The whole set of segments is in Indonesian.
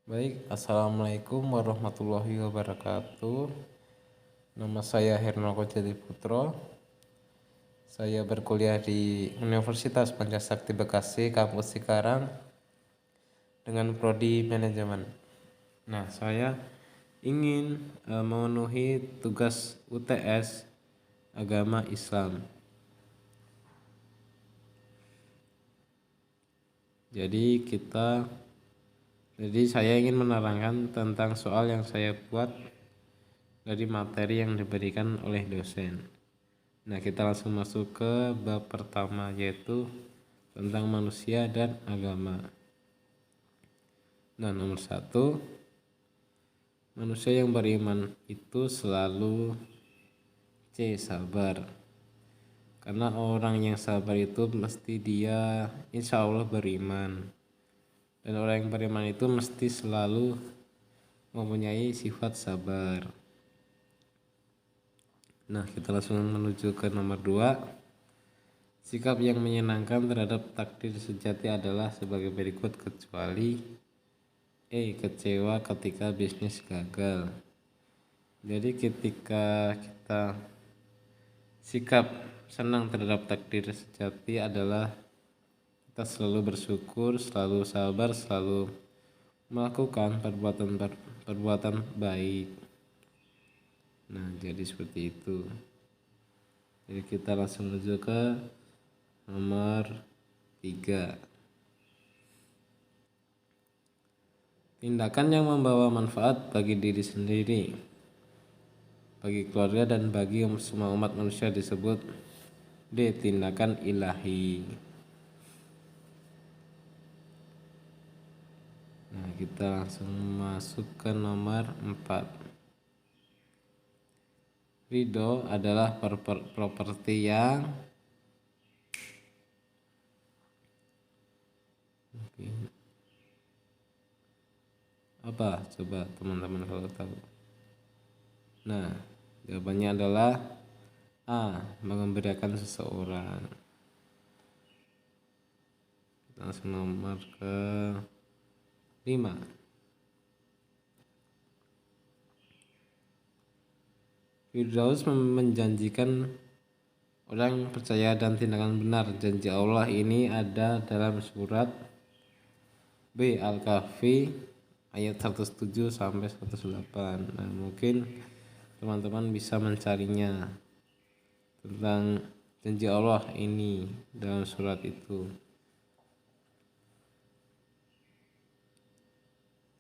Baik, Assalamualaikum warahmatullahi wabarakatuh. Nama saya Hernoko Jati Putro. Saya berkuliah di Universitas Pancasakti Bekasi, Kampus Cikarang, dengan prodi manajemen. Nah, saya ingin memenuhi tugas UTS Agama Islam. Jadi saya ingin menerangkan tentang soal yang saya buat dari materi yang diberikan oleh dosen. Nah, kita langsung masuk ke bab pertama, yaitu tentang manusia dan agama. Nah, nomor 1, manusia yang beriman itu selalu sabar. Karena orang yang sabar itu mesti dia insya Allah beriman. Dan orang yang beriman itu mesti selalu mempunyai sifat sabar. Nah, kita langsung menuju ke nomor 2. Sikap yang menyenangkan terhadap takdir sejati adalah sebagai berikut, kecuali kecewa ketika bisnis gagal. Jadi ketika kita sikap senang terhadap takdir sejati adalah kita selalu bersyukur, selalu sabar, selalu melakukan perbuatan baik. Nah, jadi seperti itu. Jadi kita langsung menuju ke nomor 3. Tindakan yang membawa manfaat bagi diri sendiri, bagi keluarga, dan bagi semua umat manusia disebut tindakan ilahi. Nah, kita langsung masuk ke nomor 4. Ridho adalah properti yang apa? Coba teman-teman kalau tahu. Nah, jawabannya adalah A. Mengembirakan seseorang. Langsung nomor ke 5. Firdaus menjanjikan orang percaya dan tindakan benar. Janji Allah ini ada dalam surat B Al-Kahfi ayat 107 sampai 108. Nah, mungkin teman-teman bisa mencarinya tentang janji Allah ini dalam surat itu.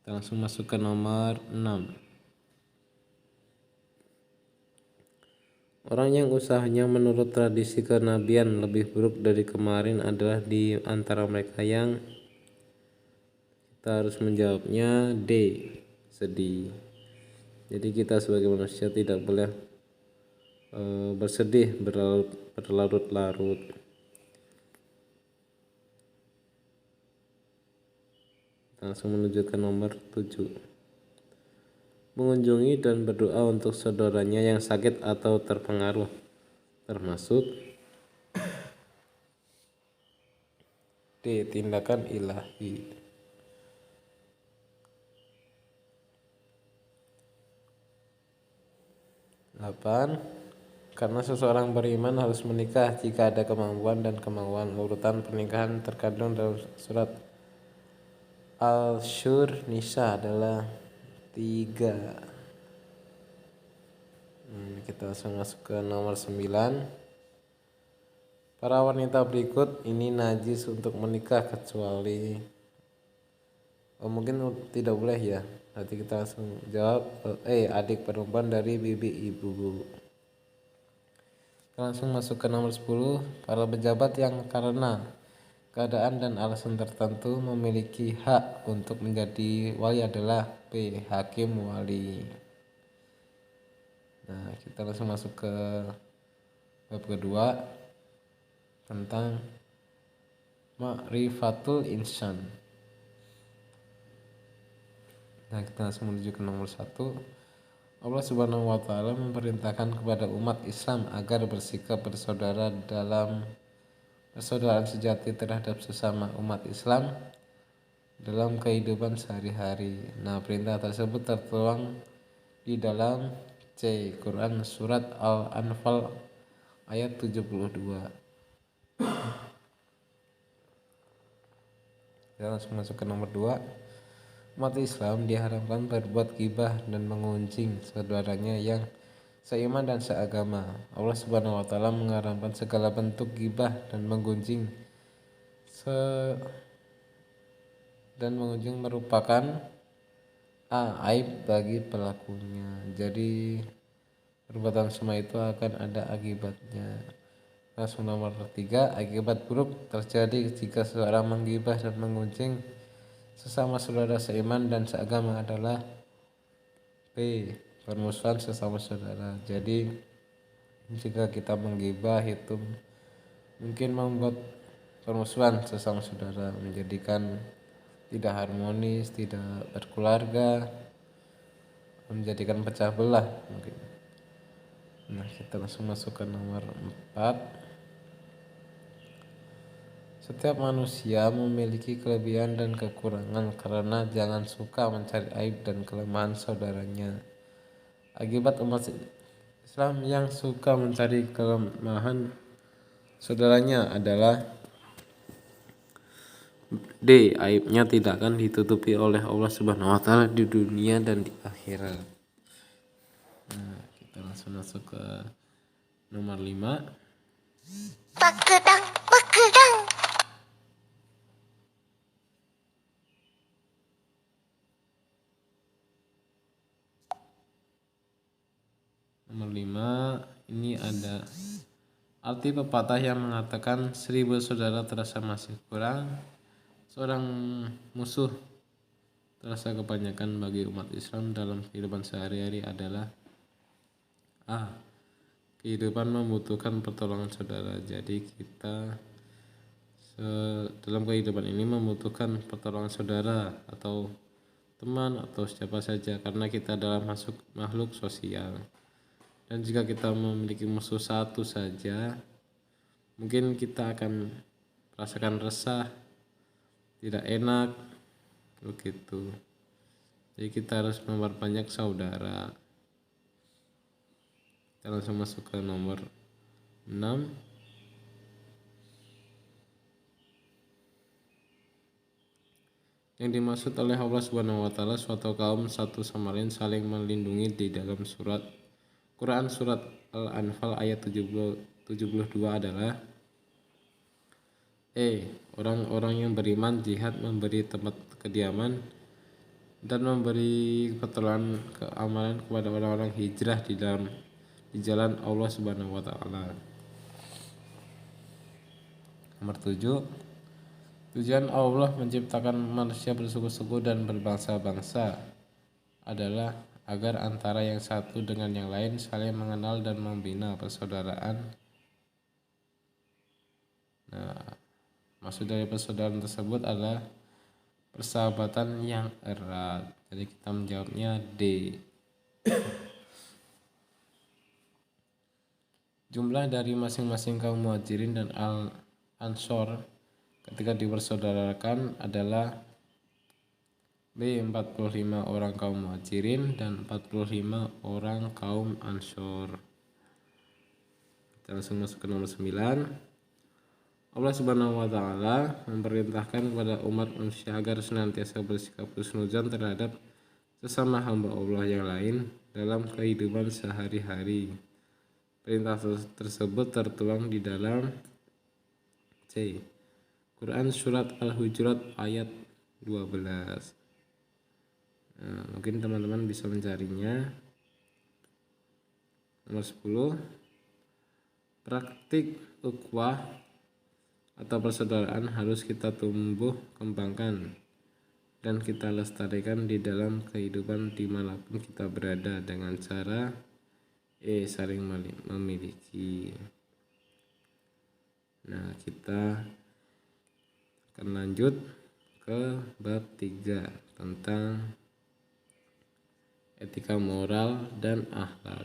Kita langsung masuk ke nomor 6. Orang yang usahanya menurut tradisi kenabian lebih buruk dari kemarin adalah di antara mereka yang kita harus menjawabnya D. Sedih. Jadi kita sebagai manusia tidak boleh bersedih berlarut-larut. Langsung menuju ke nomor 7. Mengunjungi dan berdoa untuk saudaranya yang sakit atau terpengaruh, termasuk D. Tindakan ilahi. 8. Karena seseorang beriman harus menikah jika ada kemampuan dan kemauan. Urutan pernikahan terkandung dalam surat Al-Syur Nisa adalah 3. Kita langsung masuk ke nomor 9. Para wanita berikut ini najis untuk menikah kecuali mungkin tidak boleh ya. Nanti kita langsung jawab adik perempuan dari bibi ibu. Kita langsung masuk ke nomor 10. Para pejabat yang karena keadaan dan alasan tertentu memiliki hak untuk menjadi wali adalah P. Hakim wali. Nah, kita langsung masuk ke bab kedua tentang ma'rifatul insan. Nah, kita langsung menuju ke nomor 1. Allah Subhanahu wa Ta'ala memerintahkan kepada umat Islam agar bersikap bersaudara dalam persaudaraan sejati terhadap sesama umat Islam dalam kehidupan sehari-hari. Nah, perintah tersebut tertuang di dalam Quran surat Al-Anfal ayat 72. Kita langsung masuk ke nomor 2. Umat Islam diharamkan berbuat ghibah dan mengunjing saudaranya yang seiman dan seagama. Allah Subhanahu wa taala mengharamkan segala bentuk ghibah dan mengunjing merupakan aib bagi pelakunya. Jadi perbuatan semua itu akan ada akibatnya. Langsung nomor 3, akibat buruk terjadi jika seseorang menggibah dan mengunjing sesama saudara seiman dan seagama adalah B. Permusuhan sesama saudara. Jadi jika kita menggibah itu mungkin membuat permusuhan sesama saudara, menjadikan tidak harmonis, tidak berkeluarga, menjadikan pecah belah mungkin. Nah, kita langsung masuk ke nomor 4. Setiap manusia memiliki kelebihan dan kekurangan, karena jangan suka mencari aib dan kelemahan saudaranya. Akibat umat Islam yang suka mencari kelemahan saudaranya adalah D. Aibnya tidak akan ditutupi oleh Allah Subhanahu wa taala di dunia dan di akhirat. Nah, kita langsung masuk ke nomor 5. Pakedang. Nomor 5 ini ada arti pepatah yang mengatakan 1000 saudara terasa masih kurang, seorang musuh terasa kebanyakan. Bagi umat Islam dalam kehidupan sehari-hari adalah A. Kehidupan membutuhkan pertolongan saudara. Jadi kita dalam kehidupan ini membutuhkan pertolongan saudara atau teman atau siapa saja, karena kita adalah makhluk sosial. Dan jika kita memiliki musuh satu saja, mungkin kita akan merasakan resah, tidak enak, begitu. Jadi kita harus memperbanyak saudara. Kita langsung masuk ke nomor 6. Yang dimaksud oleh Allah Subhanahu wa taala suatu kaum satu sama lain saling melindungi di dalam Quran surat Al-Anfal ayat 72 adalah orang-orang yang beriman jihad, memberi tempat kediaman dan memberi pertolongan keamanan kepada orang-orang hijrah di jalan Allah Subhanahu wa taala. Nomor 7. Tujuan Allah menciptakan manusia bersuku-suku dan berbangsa-bangsa adalah agar antara yang satu dengan yang lain saling mengenal dan membina persaudaraan. Nah, maksud dari persaudaraan tersebut adalah persahabatan yang erat. Jadi kita menjawabnya D. Jumlah dari masing-masing kaum Muhajirin dan Ansor ketika dipersaudarakan adalah B. 45 orang kaum Muhajirin dan 45 orang kaum Ansor. Kita langsung masuk ke nomor 9. Allah Subhanahu wa taala memerintahkan kepada umat manusia agar senantiasa bersikap husnuzan terhadap sesama hamba Allah yang lain dalam kehidupan sehari-hari. Perintah tersebut tertuang di dalam Quran surat Al-Hujurat ayat 12. Nah, mungkin teman-teman bisa mencarinya. Nomor 10. Praktik ukhuwah atau persaudaraan harus kita tumbuh kembangkan dan kita lestarikan di dalam kehidupan dimanapun kita berada dengan cara saling memiliki. Nah, kita akan lanjut ke bab 3 tentang etika moral dan akhlak.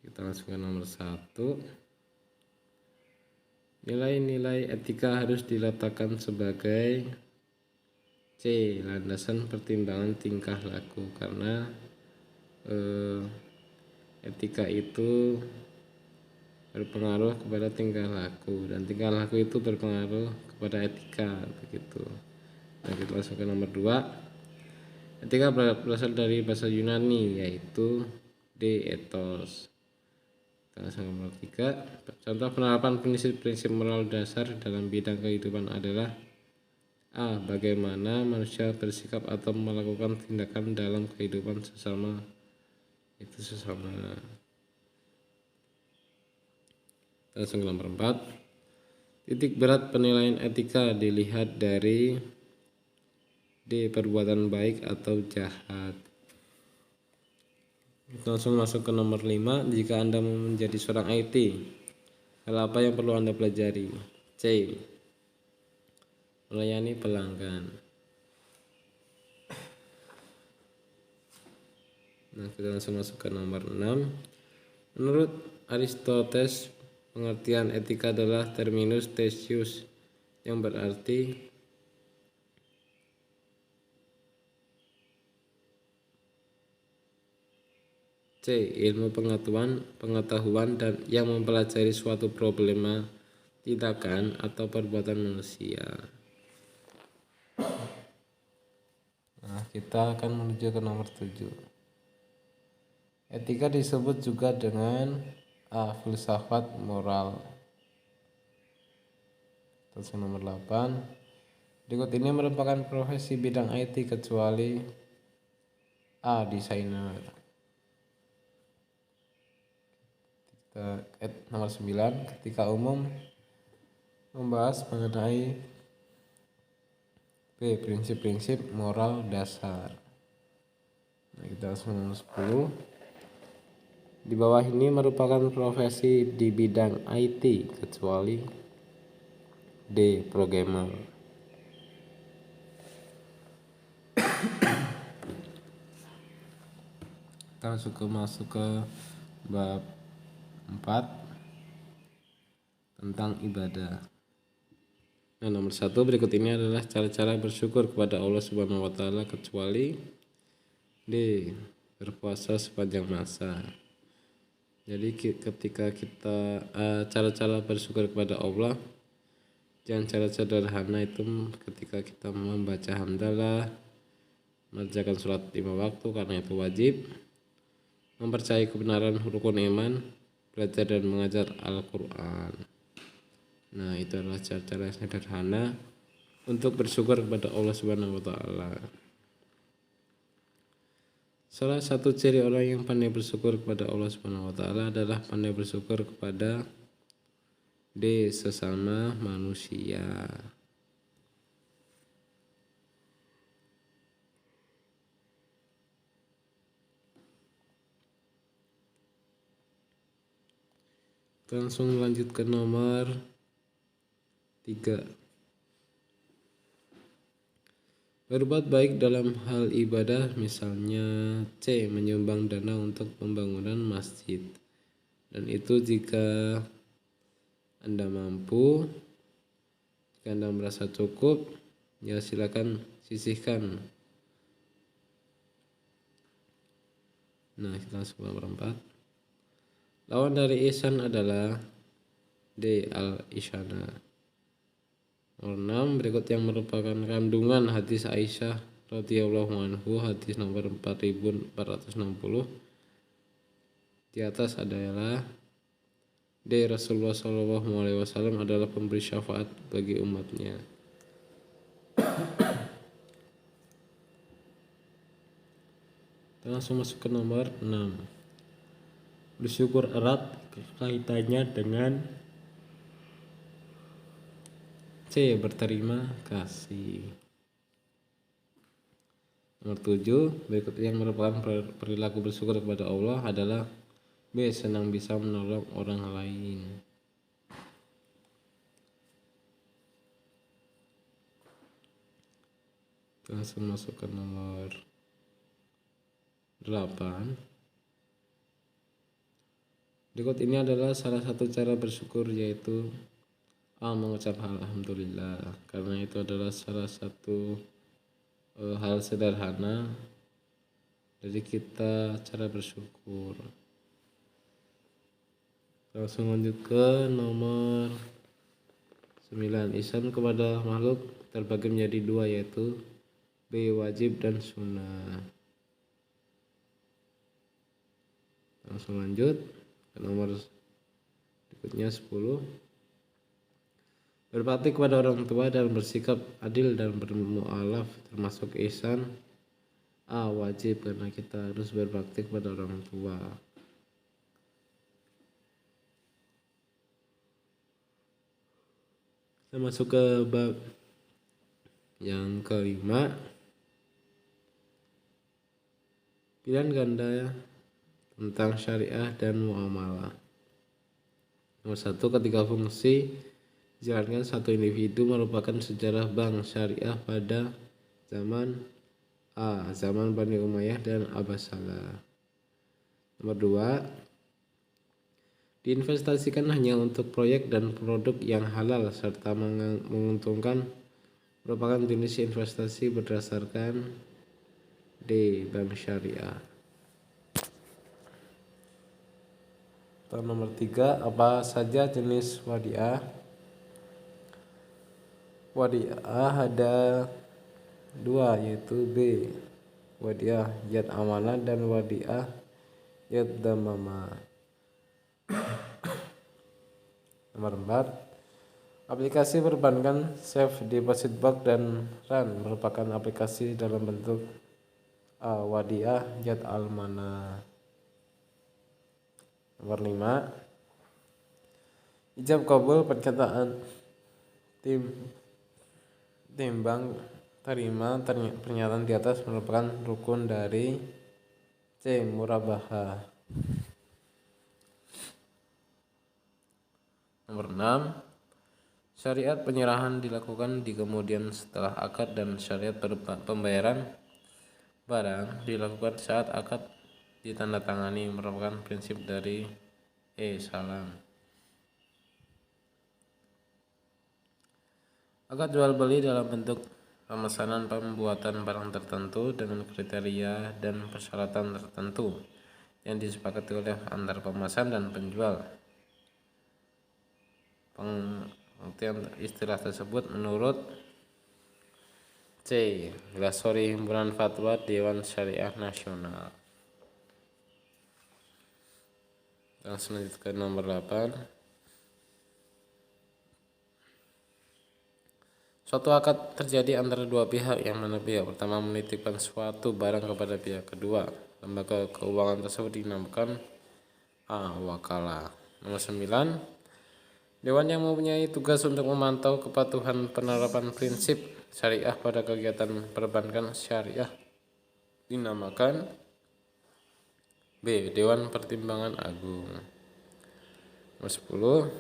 Kita langsung ke nomor 1. Nilai-nilai etika harus diletakkan sebagai C. Landasan pertimbangan tingkah laku, karena etika itu berpengaruh kepada tingkah laku dan tingkah laku itu berpengaruh kepada etika, begitu. Nah, kita langsung ke nomor 2. Etika berasal dari bahasa Yunani, yaitu ethos. Langsung nomor 3. Contoh penerapan prinsip-prinsip moral dasar dalam bidang kehidupan adalah A. Bagaimana manusia bersikap atau melakukan tindakan dalam kehidupan sesama. Langsung ke nomor 4. Titik berat penilaian etika dilihat dari D. Perbuatan baik atau jahat. Kita langsung masuk ke nomor 5. Jika Anda mau menjadi seorang IT, hal apa yang perlu Anda pelajari? C. Melayani pelanggan. Nah, kita langsung masuk ke nomor 6. Menurut Aristoteles, pengertian etika adalah terminus theseus, yang berarti C. Ilmu pengetahuan dan yang mempelajari suatu problema, tindakan atau perbuatan manusia. Nah, kita akan menuju ke nomor 7. Etika disebut juga dengan A. Filsafat moral. Terus nomor 8. Berikut ini merupakan profesi bidang IT kecuali A. Desainer. Nomor 9. Ketika umum membahas mengenai B. Prinsip-prinsip moral dasar. Nah, kita langsung nomor 10. Di bawah ini merupakan profesi di bidang IT kecuali D. Programmer. Kita masuk ke bab 4 tentang ibadah. Nah, nomor 1, berikut ini adalah cara-cara bersyukur kepada Allah Subhanahu wa taala kecuali D. Berpuasa sepanjang masa. Jadi ketika kita cara-cara bersyukur kepada Allah, jangan cara sederhana itu ketika kita membaca hamdalah, mengerjakan sholat 5 waktu karena itu wajib, mempercayai kebenaran rukun iman, belajar dan mengajar Al-Quran. Nah, itu adalah cara-cara sederhana untuk bersyukur kepada Allah Subhanahu wa taala. Salah satu ciri orang yang pandai bersyukur kepada Allah Subhanahu wa taala adalah pandai bersyukur kepada D. Sesama manusia. Langsung lanjut ke nomor 3. Berbuat baik dalam hal ibadah, misalnya C. Menyumbang dana untuk pembangunan masjid. Dan itu jika Anda mampu. Jika Anda merasa cukup, ya silakan sisihkan. Nah, kita langsung nomor 4. Lawan dari ihsan adalah D. Al-isyana. Nomor 6, berikut yang merupakan kandungan hadis Aisyah radhiyallahu anhu, hadis nomor 4460. Di atas adalah D. Rasulullah SAW adalah pemberi syafaat bagi umatnya. Kita langsung masuk ke nomor 6. Bersyukur erat kaitannya dengan C. Berterima kasih. Nomor 7, berikut yang merupakan perilaku bersyukur kepada Allah adalah B. Senang bisa menolong orang lain. Langsung masuk ke nomor 8. Berikut ini adalah salah satu cara bersyukur, yaitu mengucap alhamdulillah, karena itu adalah salah satu hal sederhana dari kita cara bersyukur. Langsung lanjut ke nomor 9. Ihsan kepada makhluk terbagi menjadi dua, yaitu B. Wajib dan sunnah. Langsung lanjut ke nomor berikutnya 10. Berbakti kepada orang tua dan bersikap adil dan bermualaf termasuk ihsan. A. Wajib, karena kita harus berbakti kepada orang tua. Kita masuk ke bab yang kelima. Pilihan ganda tentang syariah dan muamalah. Nomor 1. Ketika fungsi dijalankan satu individu merupakan sejarah bank syariah pada zaman A. Zaman Bani Umayyah dan Abbasiyah. Nomor 2. Diinvestasikan hanya untuk proyek dan produk yang halal serta menguntungkan, merupakan jenis investasi berdasarkan D. Bank syariah. Nomor 3. Apa saja jenis wadiah? Wadiah ada dua, yaitu B. Wadiah yad amanah dan wadiah yad damamah. Nomor 4. Aplikasi perbankan Safe Deposit Box dan RAN merupakan aplikasi dalam bentuk A. Wadiah yad amanah. Nomor 5. Ijab kabul perkataan timbang terima pernyataan di atas merupakan rukun dari C. Murabahah. Nomor 6. Syariat penyerahan dilakukan di kemudian setelah akad, dan syariat pembayaran barang dilakukan saat akad ditandatangani, merupakan prinsip dari salam. Akad jual beli dalam bentuk pemesanan pembuatan barang tertentu dengan kriteria dan persyaratan tertentu yang disepakati oleh antar pemesan dan penjual. Pengertian istilah tersebut menurut C. Ghazali Himpunan Fatwa Dewan Syariah Nasional. Langsung lanjut ke nomor 8. Suatu akad terjadi antara dua pihak, yang mana pihak pertama menitipkan suatu barang kepada pihak kedua. Lembaga keuangan tersebut dinamakan A. Wakalah. Nomor 9. Dewan yang mempunyai tugas untuk memantau kepatuhan penerapan prinsip syariah pada kegiatan perbankan syariah dinamakan B. Dewan Pertimbangan Agung. Nomor 10.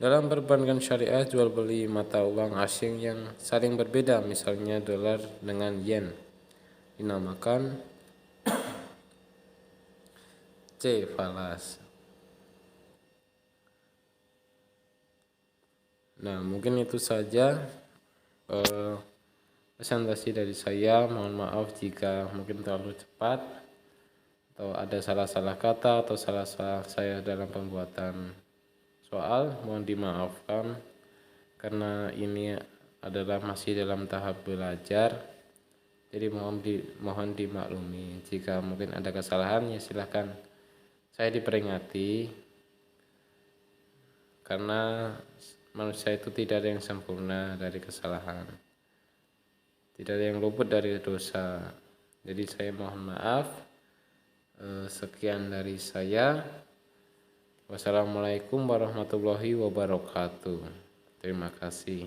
Dalam perbankan syariah, jual beli mata uang asing yang saling berbeda, misalnya dolar dengan yen, dinamakan C. Falas. Nah, mungkin itu saja presentasi dari saya. Mohon maaf jika mungkin terlalu cepat atau ada salah-salah kata atau salah-salah saya dalam pembuatan soal. Mohon dimaafkan karena ini adalah masih dalam tahap belajar. Jadi mohon dimaklumi jika mungkin ada kesalahan, ya silahkan saya diperingati, karena manusia itu tidak ada yang sempurna dari kesalahan, tidak ada yang luput dari dosa. Jadi saya mohon maaf. Sekian dari saya. Wassalamualaikum warahmatullahi wabarakatuh. Terima kasih.